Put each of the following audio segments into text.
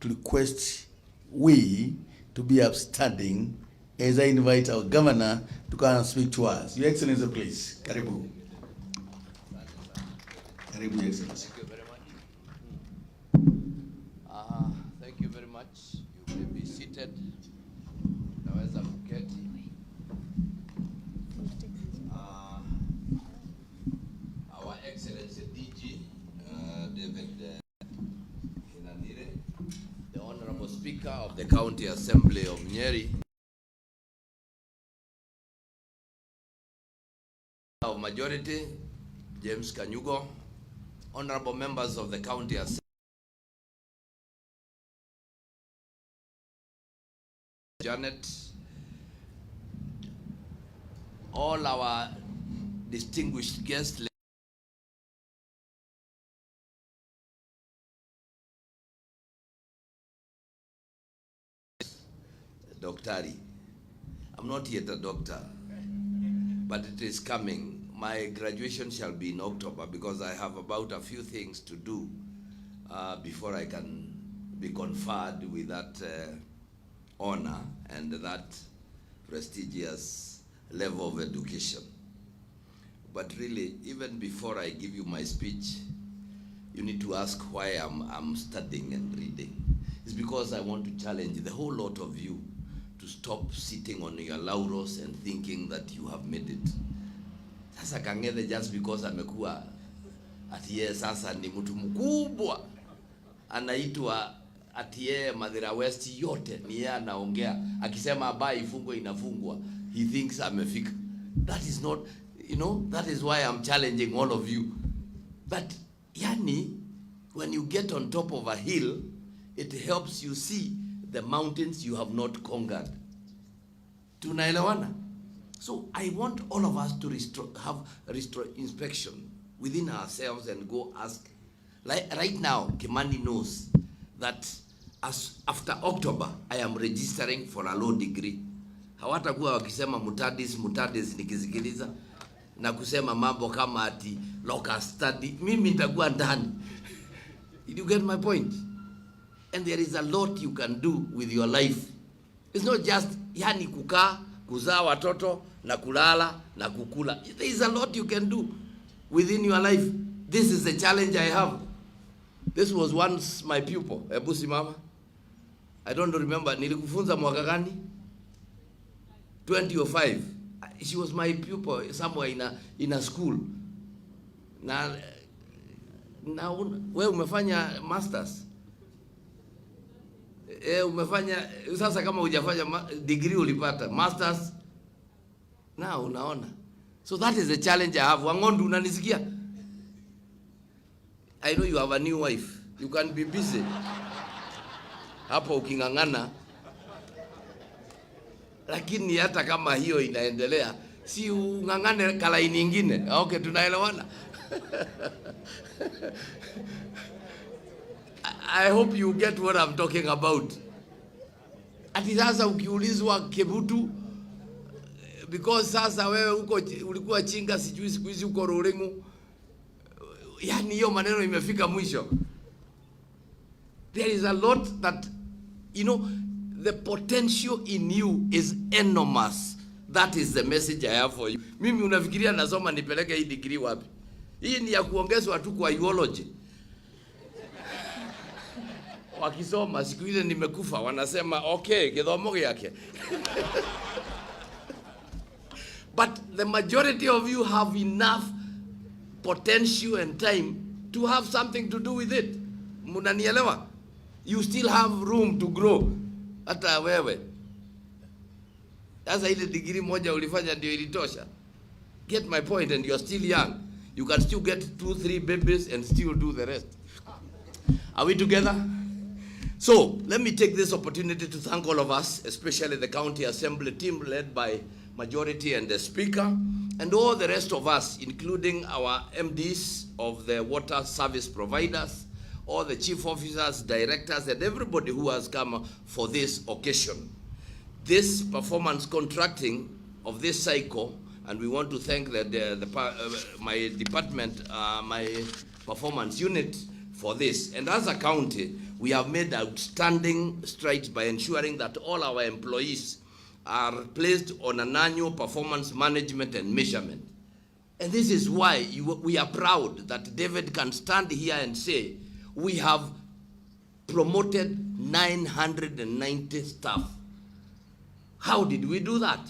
request we to be upstanding as I invite our governor to come and speak to us. Your Excellency, please. Karibu. Karibu, Your Excellency. Thank you very much. Thank you very much. You may be seated. Naweza kuketi. Our Excellency DG, David Nyeri, the Honorable Speaker of the County Assembly of Nyeri, of Majority, James Kanyugo, Honorable members of the County Assembly, Janet, all our distinguished guests, Doctari. I'm not yet a doctor, but it is coming. My graduation shall be in October because I have about a few things to do before I can be conferred with that honor and that prestigious level of education. But really, even before I give you my speech, you need to ask why I'm studying and reading. It's because I want to challenge the whole lot of you to stop sitting on your laurels and thinking that you have made it. Sasa Kang'ethe, just because amekuwa ati yeye sasa ni mtu mkubwa, anaitwa ati yeye Mathira West yote ni yeye anaongea, akisema bai ifungwe inafungwa, he thinks amefika. That is not, you know, that is why I'm challenging all of you. But yani, when you get on top of a hill, it helps you see the mountains you have not conquered. Tunaelewana? So I want all of us to have inspection within ourselves and go ask. Like right now, Kimani knows that as after October, I am registering for a law degree. Hawatakuwa wakisema mutadis nikisikiliza na kusema mambo kama ati local study. Mimi nitakuwa ndani. Did you get my point? And there is a lot you can do with your life. It's not just yani kukaa, kuzaa watoto na kulala na kukula. There is a lot you can do within your life. This is the challenge I have. This was once my pupil, Ebusi Mama. I don't remember, nilikufunza mwaka gani? 2005. She was my pupil somewhere in a school. Na wewe umefanya masters. Umefanya sasa, kama hujafanya degree ulipata masters na unaona. So that is the challenge I have. Wangondu, unanisikia? I know you have a new wife. You can be busy hapo ukingangana, lakini hata kama hiyo inaendelea, si ungangane kalaini nyingine. Okay, tunaelewana? I hope you get what I'm talking about. Ati sasa ukiulizwa Kebutu, because sasa wewe uko ulikuwa Chinga, sijui siku hizi uko Rorengu, yani hiyo maneno imefika mwisho. There is a lot that, you know, the potential in you is enormous. That is the message I have for you. Mimi unafikiria nasoma nipeleke hii degree wapi? Hii ni ya kuongezwa tu kwa biology. Wakisoma siku ile nimekufa, wanasema okay, githomo yake. But the majority of you have enough potential and time to have something to do with it. Munanielewa? You still have room to grow. Hata wewe. Sasa ile degree moja ulifanya ndio ilitosha. Get my point, and you're still young. You can still get 2-3 babies and still do the rest. Are we together? So, let me take this opportunity to thank all of us, especially the County Assembly team led by Majority and the Speaker, and all the rest of us, including our MDs of the water service providers, all the chief officers, directors, and everybody who has come for this occasion. This performance contracting of this cycle, and we want to thank my department, my performance unit for this. And as a county, We have made outstanding strides by ensuring that all our employees are placed on an annual performance management and measurement. And this is why we are proud that David can stand here and say, we have promoted 990 staff. How did we do that?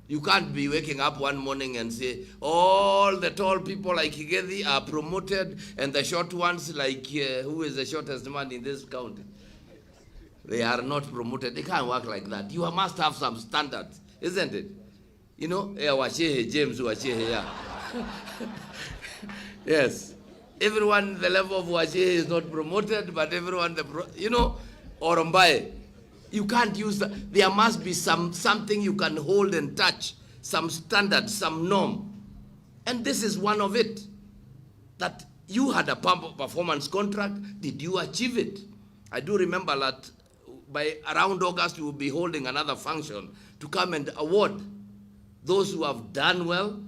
You can't be waking up one morning and say, all the tall people like Higedi are promoted and the short ones like, who is the shortest man in this county? They are not promoted. They can't work like that. You must have some standards, isn't it? You know, James, yeah. Yes. Everyone, the level of Wache is not promoted, but everyone, Orombaye. You can't use that. There must be something you can hold and touch, some standard, some norm. And this is one of it. That you had a performance contract. Did you achieve it? I do remember that by around August, we will be holding another function to come and award those who have done well.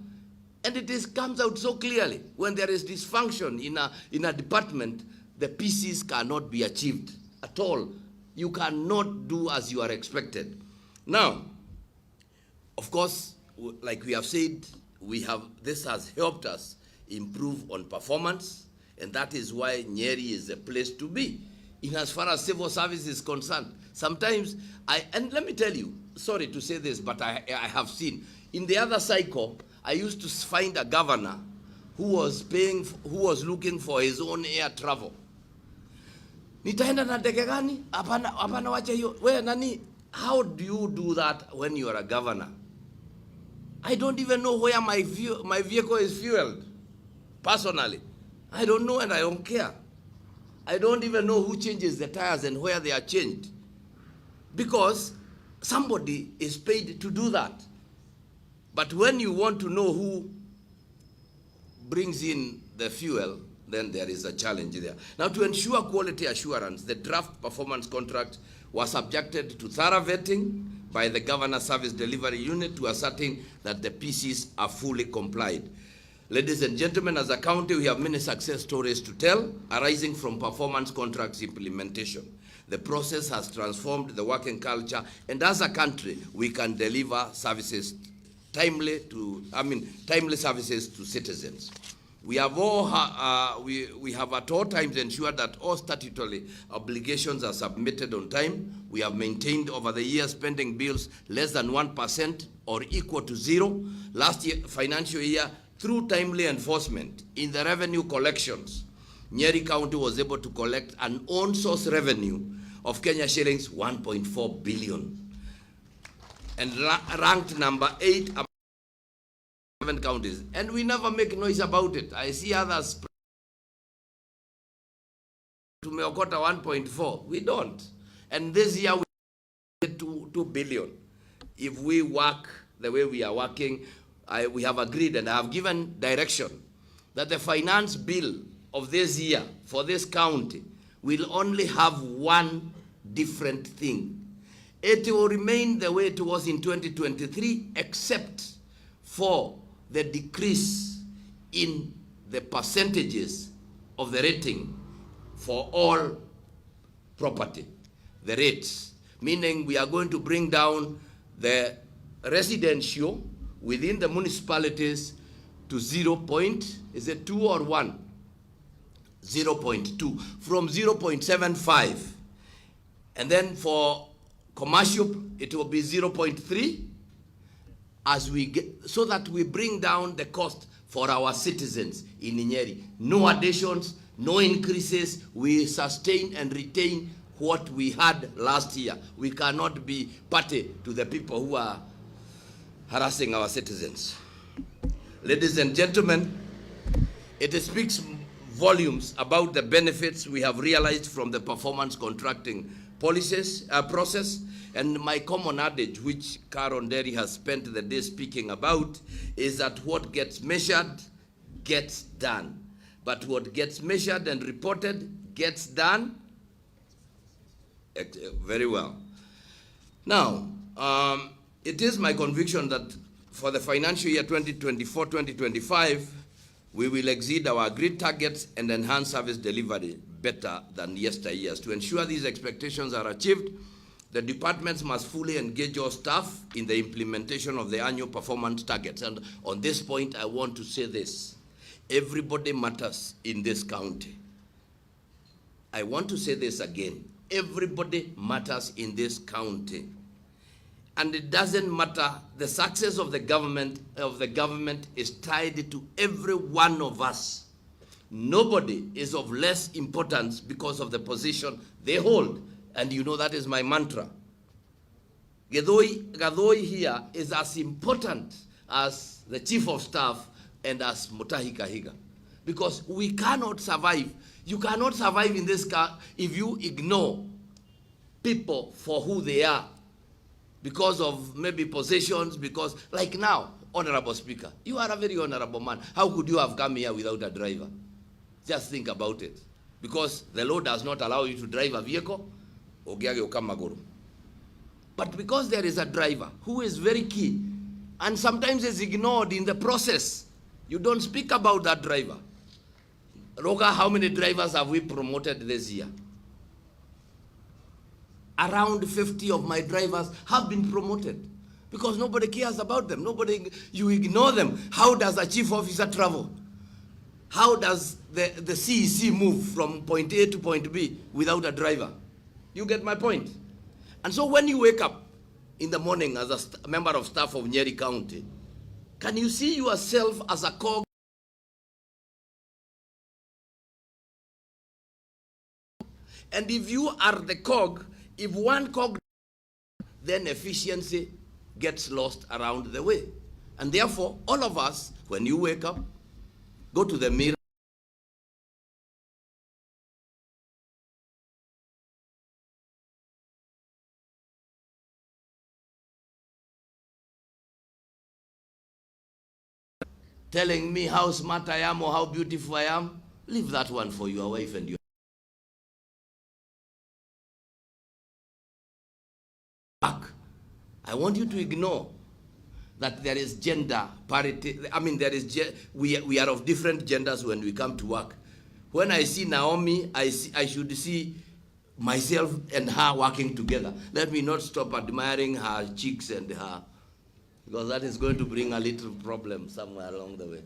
And it comes out so clearly. When there is dysfunction in a department, the PCs cannot be achieved at all. You cannot do as you are expected. Now, of course, like we have said, this has helped us improve on performance, and that is why Nyeri is the place to be. In as far as civil service is concerned, sometimes and let me tell you, sorry to say this, but I have seen in the other cycle, I used to find a governor who was looking for his own air travel. Nitaenda na ndege gani? Hapana wacha hiyo. Wewe nani? How do you do that when you are a governor? I don't even know where my vehicle is fueled. Personally, I don't know and I don't care. I don't even know who changes the tires and where they are changed. Because somebody is paid to do that. But when you want to know who brings in the fuel, then there is a challenge there. Now, to ensure quality assurance, the draft performance contract was subjected to thorough vetting by the Governor Service Delivery Unit to ascertain that the PCs are fully complied. Ladies and gentlemen, as a county, we have many success stories to tell arising from performance contracts implementation. The process has transformed the working culture, and as a country, we can deliver services timely services to citizens. We have we have at all times ensured that all statutory obligations are submitted on time. We have maintained over the years pending bills less than 1% or equal to zero. Last year, financial year, through timely enforcement in the revenue collections, Nyeri County was able to collect an own source revenue of Kenya shillings 1.4 billion and ranked number 8 among 7 counties. And we never make noise about it. I see others to Meokota 1.4. We don't. And this year we get 2 billion. If we work the way we are working, we have agreed and I have given direction that the finance bill of this year for this county will only have one different thing. It will remain the way it was in 2023, except for the decrease in the percentages of the rating for all property, the rates. Meaning we are going to bring down the residential within the municipalities to 2 or 1? 0.2, from 0.75. And then for commercial, it will be 0.3 as we get, so that we bring down the cost for our citizens in Nyeri. No additions, no increases. We sustain and retain what we had last year. We cannot be party to the people who are harassing our citizens. Ladies and gentlemen, it speaks volumes about the benefits we have realized from the performance contracting process. And my common adage, which Karen Derry has spent the day speaking about, is that what gets measured gets done. But what gets measured and reported gets done very well. Now, it is my conviction that for the financial year 2024-2025, we will exceed our agreed targets and enhance service delivery better than yesteryears. To ensure these expectations are achieved, the departments must fully engage your staff in the implementation of the annual performance targets. And on this point, I want to say this. Everybody matters in this county. I want to say this again. Everybody matters in this county. And it doesn't matter, the success of the government is tied to every one of us. Nobody is of less importance because of the position they hold. And you know that is my mantra. Gathoi here is as important as the chief of staff and as Mutahi Kahiga. Because we cannot survive. You cannot survive in this car if you ignore people for who they are. Because of maybe positions, because like now, Honorable Speaker, you are a very honorable man. How could you have come here without a driver? Just think about it. Because the law does not allow you to drive a vehicle, but because there is a driver who is very key, and sometimes is ignored in the process, you don't speak about that driver. Roga, how many drivers have we promoted this year? Around 50 of my drivers have been promoted because nobody cares about them. You ignore them. How does a chief officer travel? How does the CEC move from point A to point B without a driver? You get my point? And so when you wake up in the morning as a member of staff of Nyeri County, can you see yourself as a cog? And if you are the cog, if one cog, then efficiency gets lost around the way. And therefore, all of us, when you wake up, go to the mirror. Telling me how smart I am or how beautiful I am, leave that one for your wife and your I want you to ignore that there is gender parity. I mean, we are of different genders when we come to work. When I see Naomi, I should see myself and her working together. Let me not stop admiring her cheeks and her, because that is going to bring a little problem somewhere along the way.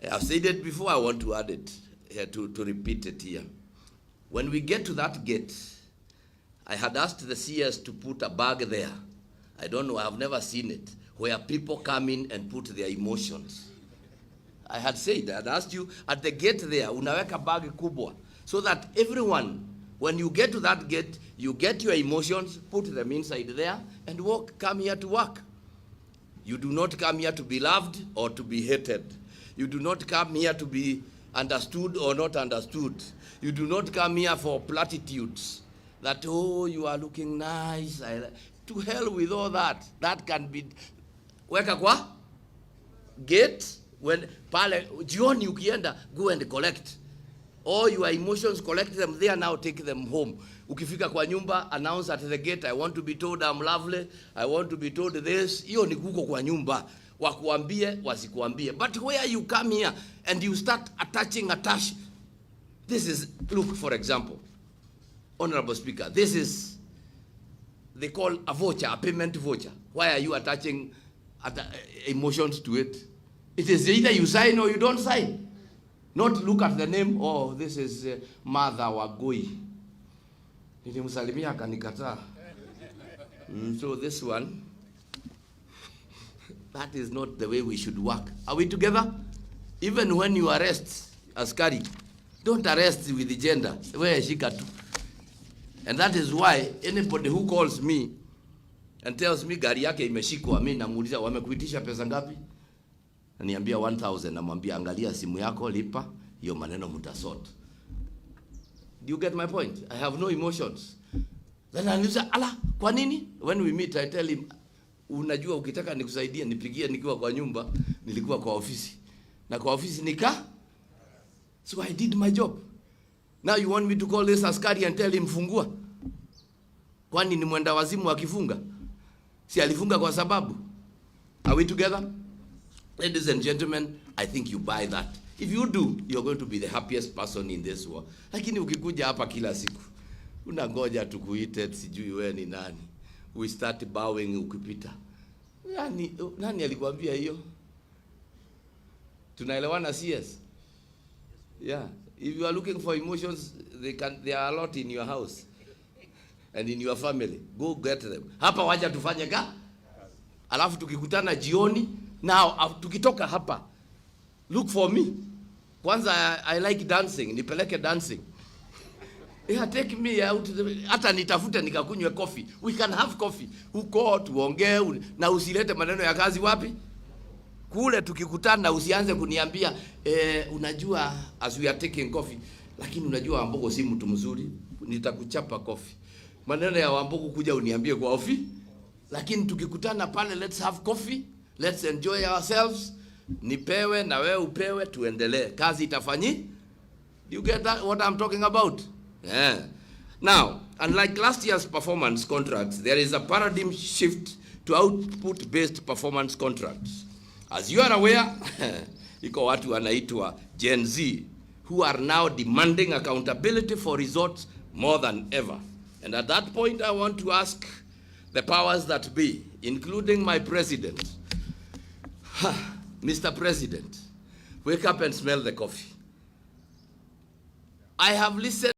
I've said it before, I want to add it here, to repeat it here. When we get to that gate, I had asked the CS to put a bag there. I don't know, I have never seen it, where people come in and put their emotions. I had said, I had asked you, at the gate there, unaweka bag kubwa, so that everyone, when you get to that gate, you get your emotions, put them inside there, and come here to work. You do not come here to be loved or to be hated. You do not come here to be understood or not understood. You do not come here for platitudes that, oh, you are looking nice. To hell with all that. That can be weka kwa gate, when pale jioni ukienda, go and collect all your emotions, collect them there, now take them home. Ukifika kwa nyumba, announce at the gate, I want to be told I'm lovely, I want to be told this. Hiyo ni kuko kwa nyumba, wakuambie wasikuambie. But where you come here and you start attach, this is, look, for example, Honorable Speaker, this is, they call a voucher, a payment voucher. Why are you attaching emotions to it? It is either you sign or you don't sign. Not look at the name, oh, this is Mother Wagoi. Nilimsalimia akanikataa. So this one, that is not the way we should work. Are we together? Even when you arrest askari, don't arrest with the gender. Where shika tu. And that is why anybody who calls me and tells me gari yake imeshikwa, mimi namuuliza wamekuitisha pesa ngapi? Ananiambia 1000, namwambia angalia simu yako, lipa, hiyo maneno mtasort. Do you get my point? I have no emotions. Then ananiuliza, ala, kwa nini? When we meet, I tell him, unajua ukitaka nikusaidie nipigie nikiwa kwa nyumba, nilikuwa kwa ofisi. Na kwa ofisi nika? So I did my job. Now you want me to call this askari and tell him fungua? Kwani ni mwenda wazimu akifunga? Si alifunga kwa sababu? Are we together? Ladies and gentlemen, I think you buy that. If you do, you're going to be the happiest person in this world. Lakini ukikuja hapa kila siku, unangoja tukuite sijui wewe ni nani. We start bowing ukipita. Nani alikwambia hiyo? Tunaelewana CS? Yeah. If you are looking for emotions, there are a lot in your house and in your family. Go get them. Hapa waja tufanye ka? Alafu tukikutana jioni, now tukitoka hapa, look for me. Kwanza I like dancing, nipeleke dancing. Yeah, take me out. Hata nitafute nikakunywe coffee. We can have coffee. Huko tuongee na usilete maneno ya kazi wapi? Kule tukikutana usianze kuniambia unajua as we are taking coffee, lakini unajua Wambugu si mtu mzuri, nitakuchapa coffee. Maneno ya Wambugu kuja uniambie kwa ofi, lakini tukikutana pale, let's have coffee, let's enjoy ourselves. Nipewe na wewe upewe, tuendelee. Kazi itafanyi. Do you get that, what I'm talking about? Yeah. Now, unlike last year's performance contracts, there is a paradigm shift to output-based performance contracts. As you are aware, iko watu wanaitwa Gen Z, who are now demanding accountability for results more than ever. And at that point, I want to ask the powers that be, including my president, Mr. President, wake up and smell the coffee. I have listened